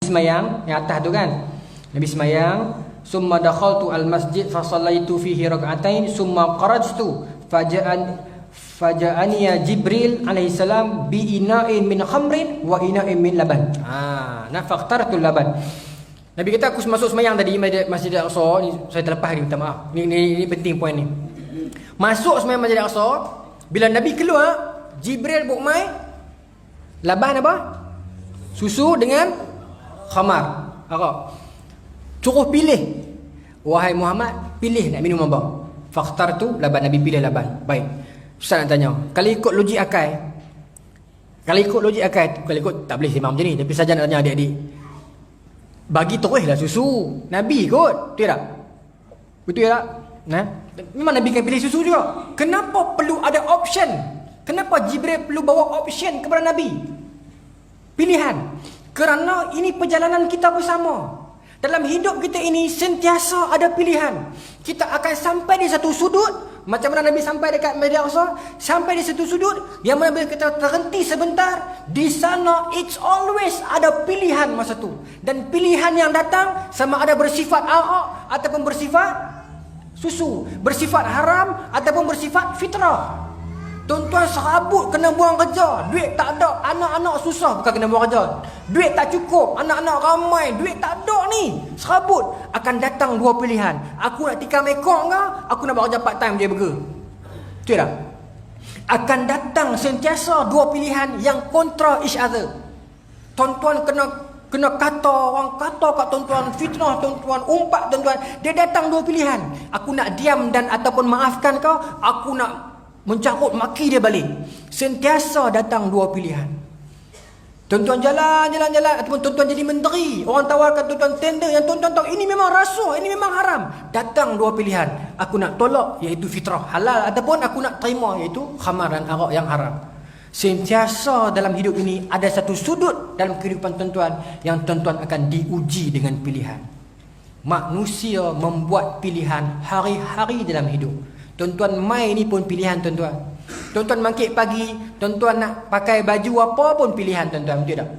semayang yang atas tu kan. Nabi semayang, summa dakhaltu al-masjid fa sallaitu fihi rak'atain summa kharajtu faja'ani ya Jibril alaihi salam bi ina'in min khamrin wa ina'in min laban. Nafaqtartu laban. Nabi kata aku masuk semayang tadi Masjid Al-Aqsa ni, saya terlepas ni, minta maaf. Ni penting poin ni. Masuk semayang Masjid Al-Aqsa, bila Nabi keluar, Jibril bawa mai laban apa? Susu dengan khamar. Arak. Suruh pilih. Wahai Muhammad, pilih nak minum apa? Faqtartu laban. Nabi pilih laban. Baik. Ustaz nak tanya, kalau ikut logik akal, kalau ikut tak boleh sembang macam ni. Tapi saja nak tanya adik-adik, bagi teruslah susu Nabi kot, betul tak? Betul tak? Memang Nabi kan pilih susu juga. Kenapa perlu ada option? Kenapa Jibril perlu bawa option kepada Nabi? Pilihan. Kerana ini perjalanan kita bersama. Dalam hidup kita ini sentiasa ada pilihan. Kita akan sampai di satu sudut, macam mana Nabi sampai dekat Masjid Al-Aqsa, sampai di satu sudut yang mana bila kita terhenti sebentar, di sana it's always ada pilihan masa tu. Dan pilihan yang datang sama ada bersifat arak ataupun bersifat susu, bersifat haram ataupun bersifat fitrah. Tuan-tuan serabut kena buang kerja, duit tak ada, anak-anak susah, bukan kena buang kerja, duit tak cukup, anak-anak ramai, duit tak ada ni, serabut. Akan datang dua pilihan, aku nak tikam ekor ke, aku nak bekerja part time dia burger. Betul tak? Akan datang sentiasa dua pilihan yang kontra each other. Tuan-tuan kena kata, orang kata kat tuan-tuan, fitnah tuan-tuan, umpat tuan-tuan, dia datang dua pilihan. Aku nak diam dan ataupun maafkan kau, aku nak mencarut maki dia balik. Sentiasa datang dua pilihan. Tuan-tuan jalan ataupun tuan-tuan jadi menteri, orang tawarkan tuan-tuan tender yang tuan-tuan tahu ini memang rasuah, ini memang haram. Datang dua pilihan. Aku nak tolak iaitu fitrah halal, ataupun aku nak terima iaitu khamar dan arak yang haram. Sentiasa dalam hidup ini ada satu sudut dalam kehidupan tuan-tuan yang tuan-tuan akan diuji dengan pilihan. Manusia membuat pilihan hari-hari dalam hidup. Tuan-tuan mai ni pun pilihan tuan-tuan. Tuan-tuan bangkit pagi, tuan-tuan nak pakai baju apa pun pilihan tuan-tuan, betul tak?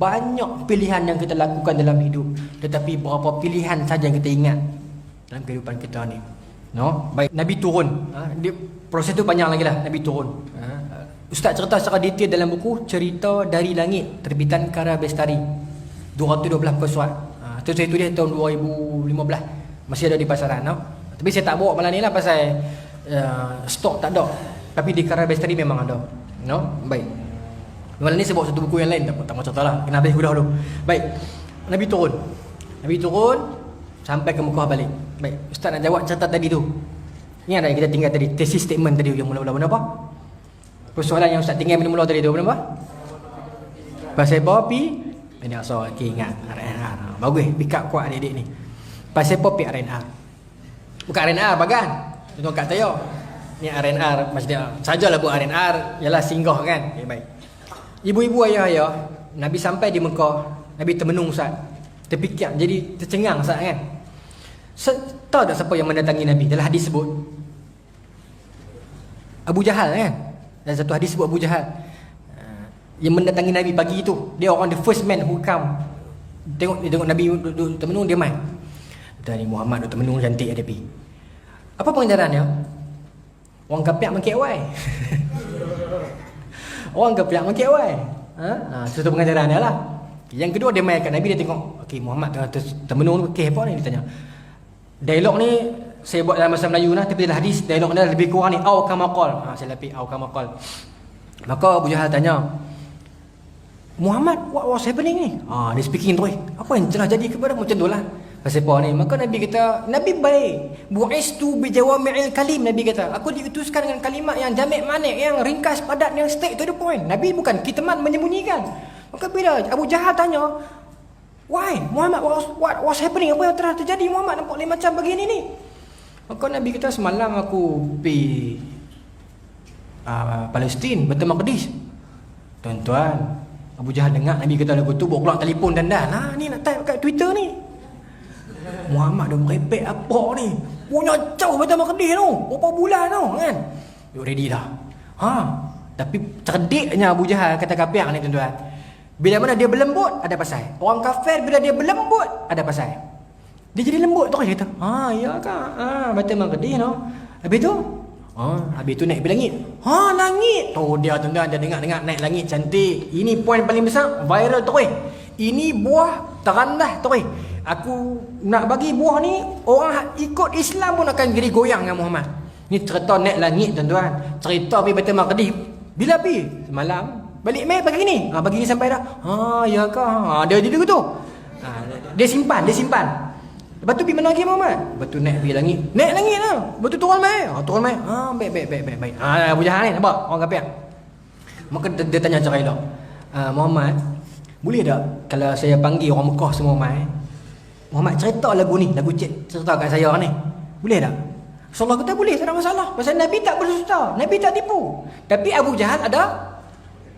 Banyak pilihan yang kita lakukan dalam hidup, tetapi berapa pilihan saja yang kita ingat dalam kehidupan kita ni. No? Baik, Nabi turun. Proses tu panjang lagi lah, Nabi turun. Ustaz cerita secara detail dalam buku Cerita dari Langit, terbitan Kara Bestari, 212 muka surat. Tu saya tulis tahun 2015, masih ada di pasaran. No? Tapi saya tak bawa malam ni lah pasal stok tak ada. Tapi di Kara Bestari memang ada. No? Baik. Malam ni saya bawa satu buku yang lain, tak mau cerita lah, kena habis buku dahulu. Baik. Nabi turun sampai ke Mekah balik. Baik, Ustaz nak jawab cerita tadi tu. Ingat tak yang kita tinggal tadi, thesis statement tadi yang mula-mula benda apa? Persoalan yang Ustaz tinggal mula-mula tadi tu benda apa? Pasal apa pi? Ini asal okay, ingat RNR. Bagus, pick up kuat adik-adik ni. Pasal apa pi RNR? Bukan RNR bagan. Tuan-tuan kat saya. Ni RNR maksudnya sajalah buat RNR ialah singgah kan. Okay, baik. Ibu-ibu ayah-ayah, Nabi sampai di Mekah, Nabi termenung Ustaz. Terfikir, jadi tercengang Ustaz kan. Tahu tak siapa yang mendatangi Nabi? Dalam hadis sebut Abu Jahal kan. Dalam satu hadis sebut Abu Jahal yang mendatangi Nabi pagi itu. Dia orang the first man who come. Tengok Nabi duduk termenung, dia mai. Dari Muhammad duduk termenung cantik ada pi. Apa pengajarannya? Orang kapiak mengkek wai. Orang kapiak mengkek wai. Satu pengajarannya lah. Yang kedua dia mai kat Nabi, dia tengok okey Muhammad tengah termenung okey apa ni, dia tanya. Dialog ni saya buat dalam bahasa Melayu lah, tapi dalam hadis dialog ni lebih kurang ni au kama qal. Saya lapik au kama qal. Maka Abu Jahal tanya, Muhammad, what was happening ni? Dia speaking terus. Apa yang telah jadi kepada macam tu lah. Pasal apa ni? Maka Nabi kata, Nabi baik. Bu'istu bijawami'il kalim. Nabi kata, aku diutuskan dengan kalimat yang jamek manik, yang ringkas, padat, yang straight to the point. Nabi bukan kitaman menyembunyikan. Maka bila Abu Jahal tanya, why? Muhammad, what was happening? Apa yang telah terjadi? Muhammad nampak lain macam begini ni. Maka Nabi kata, semalam aku pergi Palestin, Baitul Maqdis. Tuan-tuan, Abu Jahal dengar Nabi kata lagu tu, bawa keluar telefon dandan. Ni nak type kat Twitter ni. Muhammad dah merepek apa ni? Punya jauh Baitul Maqdis tu. Berapa bulan tu kan? You ready dah. Tapi cerdiknya Abu Jahal kata kapiak ni tuan-tuan. Bila mana dia berlembut, ada pasal. Orang kafir bila dia berlembut, ada pasal. Dia jadi lembut tu kan dia kata, ya kak, Baitul Maqdis no. Habis tu, habis tu naik pergi langit. Langit. Tu dia tuan-tuan, dia dengar naik langit cantik. Ini poin paling besar, viral tu Ini buah terendah tu Aku nak bagi buah ni, orang ikut Islam pun akan jadi goyang dengan Muhammad. Ni cerita naik langit tuan-tuan. Cerita pergi Baitul Maqdis. Bila pergi? Semalam. Balik mai pagi ni. Pagi ni sampai dah. Ya kak. Dia jadi begitu. Dia simpan. Lepas tu pergi mana lagi Muhammad? Lepas tu naik pergi langit. Naik langit lah. Lepas tu turun mai. Baik. Abu Jahal ni nampak? Orang kafir. Maka dia tanya macam elok. Muhammad, boleh tak kalau saya panggil orang Mekah semua mai? Muhammad cerita lagu ni, lagu cerita kat saya ni. Boleh tak? Rasulullah kata boleh, tak ada masalah. Pasal Nabi tak berdusta, Nabi tak tipu. Tapi Abu Jahal ada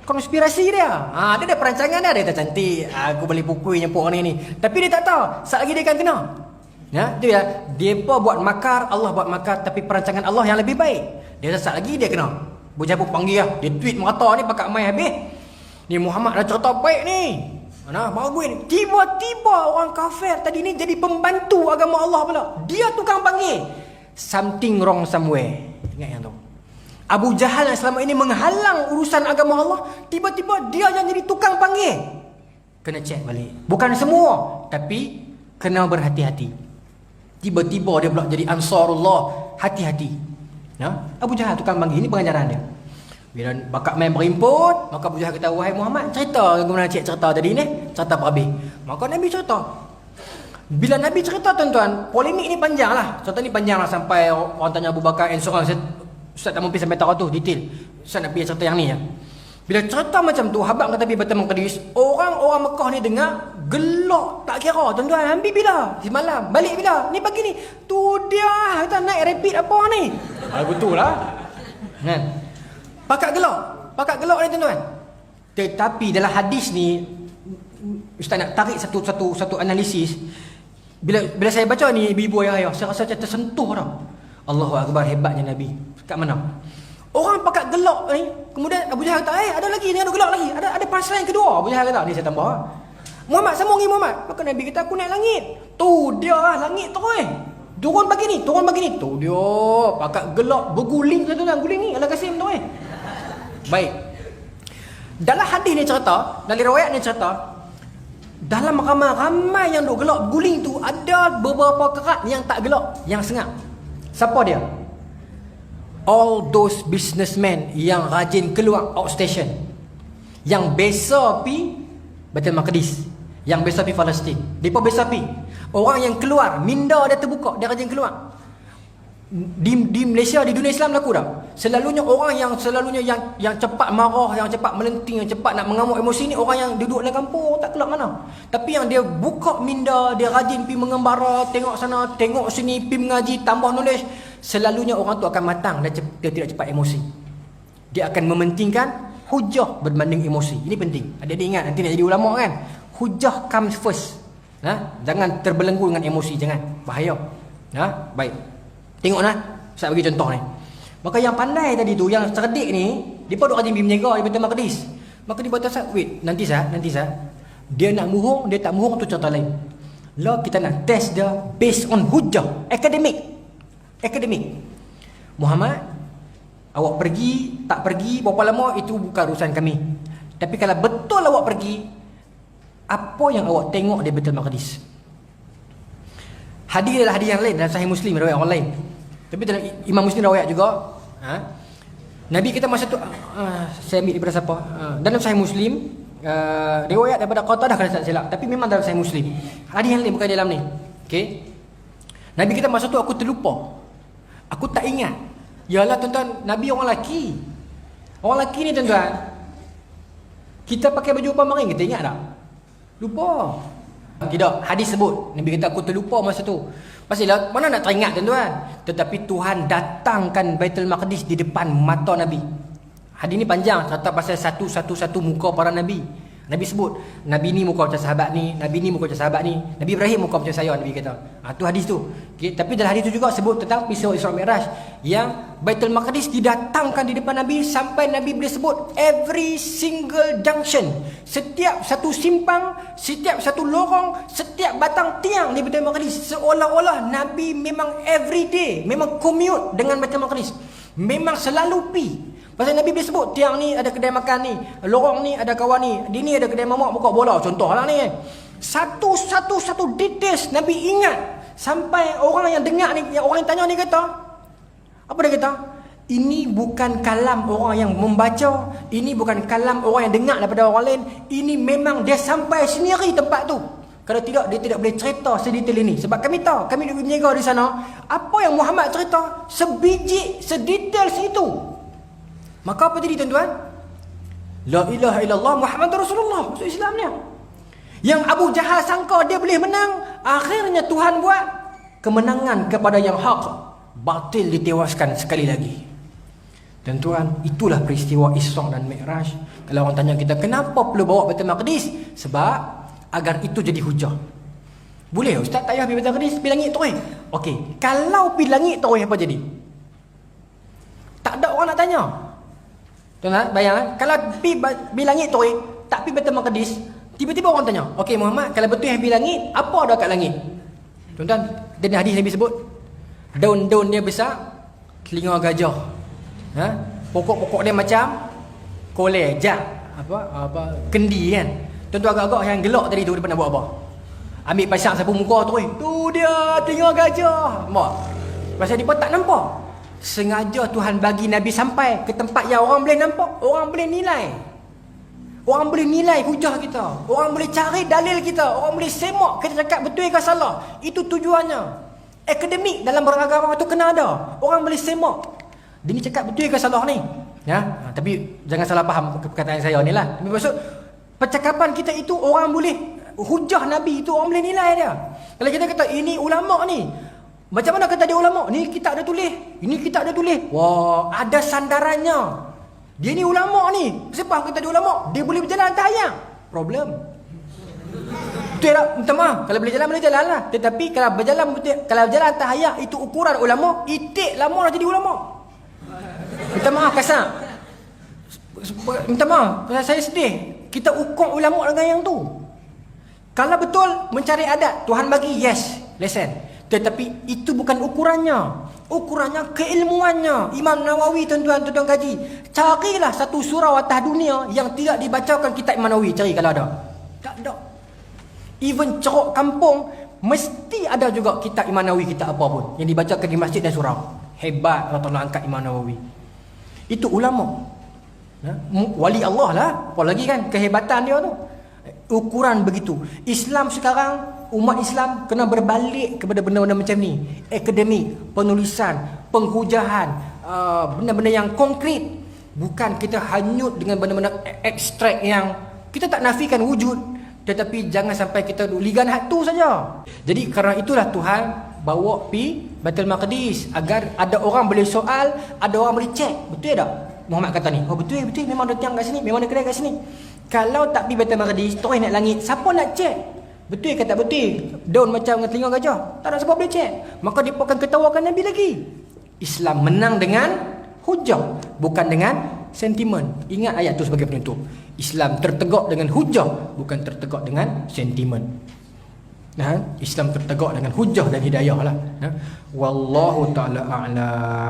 konspirasi dia. Dia ada perancangan dia. Dia tak cantik. Aku boleh pukul nyempuk orang ni. Tapi dia tak tahu. Saat lagi dia akan kena. Dia depa buat makar, Allah buat makar. Tapi perancangan Allah yang lebih baik. Dia saat lagi dia kena. Abu Jahal pun panggil lah. Dia tweet merata ni pakai mai habis. Ni Muhammad dah cerita baik ni. Bagus ni. Tiba-tiba orang kafir tadi ni jadi pembantu agama Allah pula. Dia tukang panggil. Something wrong somewhere. Ingat yang tu. Abu Jahal yang selama ini menghalang urusan agama Allah, tiba-tiba dia yang jadi tukang panggil. Kena check balik. Bukan semua, tapi kena berhati-hati. Tiba-tiba dia pula jadi Ansarullah. Hati-hati. Abu Jahal tukang panggil. Ini pengajaran dia. Bila bakat main berimput, maka Abu Jahal kata, wahai Muhammad, cerita bagaimana cik cerita tadi ni. Cerita apa habis? Maka Nabi cerita. Bila Nabi cerita tuan-tuan, polemik ni panjang lah. Cerita ni panjang lah sampai orang tanya Abu Bakar and so on. Ustaz tak mungkin sampai tahu tu detail. Ustaz nak pergi cerita yang ni ya. Bila cerita macam tu, habaq kata pergi Baitul Maqdis, orang-orang Mekah ni dengar gelak tak kira tuan-tuan. Ambil bila? Semalam. Balik bila? Ni pagi ni. Tu dia kata naik rapid apa ni? Betul lah. Kan? Pakat gelak ni tuan-tuan. Tetapi dalam hadis ni, Ustaz nak tarik satu analisis. Bila saya baca ni ibu-ibu ayah, saya rasa macam tersentuh dah. Allahu Akbar, hebatnya Nabi. Kat mana? Orang pakat gelak ni, kemudian Abu Jahal kata, ada lagi, jangan gelak lagi. Ada punchline kedua. Abu Jahal kata, ni saya tambah. Muhammad sambungi Muhammad. Maka Nabi kata, aku naik langit. Tu dia lah, langit tu turun pagi ni. Tu dia pakat gelak, berguling satu dan guling ni. Allah Kasim tu Baik. Dalam hadis ni cerita, dalam riwayat ni cerita, dalam ramai yang duk gelak berguling tu, ada beberapa kerat yang tak gelak, yang sengak. Siapa dia? All those businessmen yang rajin keluar outstation, yang biasa pi Baitul Maqdis, yang biasa pi Palestin. Depa biasa pi. Orang yang keluar, minda dia terbuka, dia rajin keluar. Di Malaysia, di dunia Islam laku dah. Selalunya orang yang yang cepat marah, yang cepat melenting, yang cepat nak mengamuk emosi ni orang yang duduk dalam kampung, tak keluar mana. Tapi yang dia buka minda, dia rajin pergi mengembara, tengok sana, tengok sini, pergi mengaji, tambah knowledge, selalunya orang tu akan matang dan dia tidak cepat emosi. Dia akan mementingkan hujah berbanding emosi. Ini penting. Adik-adik ingat nanti nak jadi ulama kan. Hujah comes first. Jangan terbelenggu dengan emosi, jangan. Bahaya. Baik. Tengoklah, saya bagi contoh ni. Maka yang pandai tadi tu, yang cerdik ni, dia pun duk rajin pergi menjaga di Baitul Maqdis. Maka dia berkata, wait, nanti sah. Dia nak muhung, dia tak muhung tu cerita lain. Lah kita nak test dia based on hujah, akademik. Muhammad, awak pergi, tak pergi, berapa lama, itu bukan urusan kami. Tapi kalau betul awak pergi, apa yang awak tengok di Baitul Maqdis? Hadis adalah hadis yang lain dalam Sahih Muslim, riwayat orang lain. Tapi dalam Imam Muslim riwayat juga, Nabi kita masa tu, saya ambil daripada siapa? Dalam Sahih Muslim, riwayat daripada Qatadah kalau tak silap, tapi memang dalam Sahih Muslim. Hadis yang lain bukan dalam ni. Okey. Nabi kita masa tu aku terlupa. Aku tak ingat. Yalah tuan-tuan, Nabi orang lelaki. Orang lelaki ni tuan-tuan, kita pakai baju pamaring, kita ingat tak? Lupa. Tidak, hadis sebut. Nabi kata aku terlupa masa tu. Pastilah mana nak teringat tuan-tuan. Tetapi Tuhan datangkan Baitul Maqdis di depan mata Nabi. Hadis ni panjang, cerita pasal satu muka para Nabi. Nabi sebut, Nabi ni muka macam sahabat ni, Nabi ni muka macam sahabat ni, Nabi Ibrahim muka macam saya, Nabi kata. Tu hadis tu. Okay, tapi dalam hadis tu juga sebut tentang peristiwa Isra Mi'raj yang Baitul Maqdis didatangkan di depan Nabi sampai Nabi boleh sebut every single junction, setiap satu simpang, setiap satu lorong, setiap batang tiang di Baitul Maqdis, seolah-olah Nabi memang every day, memang commute dengan Baitul Maqdis, memang selalu pi. Pasal Nabi boleh sebut tiang ni ada kedai makan ni, lorong ni ada kawan ni, di ni ada kedai mamak buka bola, contohlah ni. Satu details Nabi ingat sampai orang yang dengar ni, yang orang yang tanya ni kata, apa dia kata? Ini bukan kalam orang yang membaca, ini bukan kalam orang yang dengar daripada orang lain, ini memang dia sampai sendiri tempat tu. Kalau tidak, dia tidak boleh cerita sedetail ini. Sebab kami tahu, kami duduk berniaga di sana, apa yang Muhammad cerita sebiji, sedetail situ. Maka apa jadi tuan-tuan? La ilaha illallah Muhammadur Rasulullah, maksud Islam ni. Yang Abu Jahal sangka dia boleh menang, akhirnya Tuhan buat kemenangan kepada yang hak, batil ditewaskan sekali lagi. Tuan-tuan, itulah peristiwa Isra dan Mi'raj. Kalau orang tanya kita, kenapa perlu bawa Baitul Maqdis? Sebab agar itu jadi hujah. Boleh Ustaz tak payah pergi Baitul Maqdis, pergi langit terus. Okey, kalau pergi langit terus apa jadi? Tak ada orang nak tanya. Tuan-tuan, bayang kalau pergi langit terus, tak pergi Baitul Maqdis, tiba-tiba orang tanya, okey Muhammad, kalau betul yang pergi langit, apa ada kat langit? Tuan-tuan, dan hadis Nabi sebut, daun-daun dia besar, telinga gajah. Pokok-pokok dia macam kolej, apa kendi kan. Tuan-tuan agak-agak yang gelak tadi tu, dia nak buat apa? Ambil pasang sapu muka tu, tu dia telinga gajah. Nampak? Pasal dia pun tak nampak. Sengaja Tuhan bagi Nabi sampai ke tempat yang orang boleh nampak, orang boleh nilai. Orang boleh nilai hujah kita, orang boleh cari dalil kita, orang boleh semak kita cakap betul ke salah. Itu tujuannya. Akademik dalam beragama itu kena ada. Orang boleh semak, dia ni cakap betul ke salah ni. Tapi jangan salah faham perkataan saya ni lah. Maksud percakapan kita itu orang boleh, hujah Nabi itu orang boleh nilai dia. Kalau kita kata ini ulama ni, macam mana kata dia ulama? Ni kitab ada tulis, ini kitab ada tulis. Wah, ada sandarannya. Dia ni ulama ni. Sebab kata dia ulama, dia boleh berjalan atas ayam. Problem. Betul tak? Minta maaf. Kalau boleh jalan lah. Tetapi kalau berjalan atas ayam itu ukuran ulama, itik lama dah jadi ulama. Minta maaf kasar. Minta maaf, saya sedih. Kita ukur ulama dengan yang tu. Kalau betul mencari adat, Tuhan bagi, yes, lesen. Tetapi itu bukan ukurannya. Ukurannya keilmuannya. Imam Nawawi, tuan-tuan kaji, carilah satu surau atas dunia yang tidak dibacakan kitab Imam Nawawi. Cari kalau ada. Tak ada. Even ceruk kampung, mesti ada juga kitab Imam Nawawi, kitab apa pun yang dibacakan di masjid dan surau. Hebat Allah Ta'ala angkat Imam Nawawi. Itu ulama. Wali Allah lah. Apalagi kan kehebatan dia tu. Ukuran begitu. Islam sekarang, umat Islam kena berbalik kepada benda-benda macam ni. Akademik, penulisan, penghujahan, benda-benda yang konkret. Bukan kita hanyut dengan benda-benda abstrak yang kita tak nafikan wujud, tetapi jangan sampai kita ligan hatu saja. Jadi kerana itulah Tuhan bawa pi Baitul Maqdis agar ada orang boleh soal, ada orang boleh cek. Betul tak? Muhammad kata ni, oh betul memang ada tiang kat sini, memang ada kedai kat sini. Kalau tak pergi Baitul Maqdis, terus naik langit, siapa nak cek? Betul ke tak betul? Daun macam dengan telinga gajah, tak ada siapa boleh cek. Maka dia akan ketawakan Nabi lagi. Islam menang dengan hujah, bukan dengan sentimen. Ingat ayat tu sebagai penutup. Islam tertegak dengan hujah, bukan tertegak dengan sentimen. Islam tertegak dengan hujah dan hidayah lah. Wallahu ta'ala a'lam.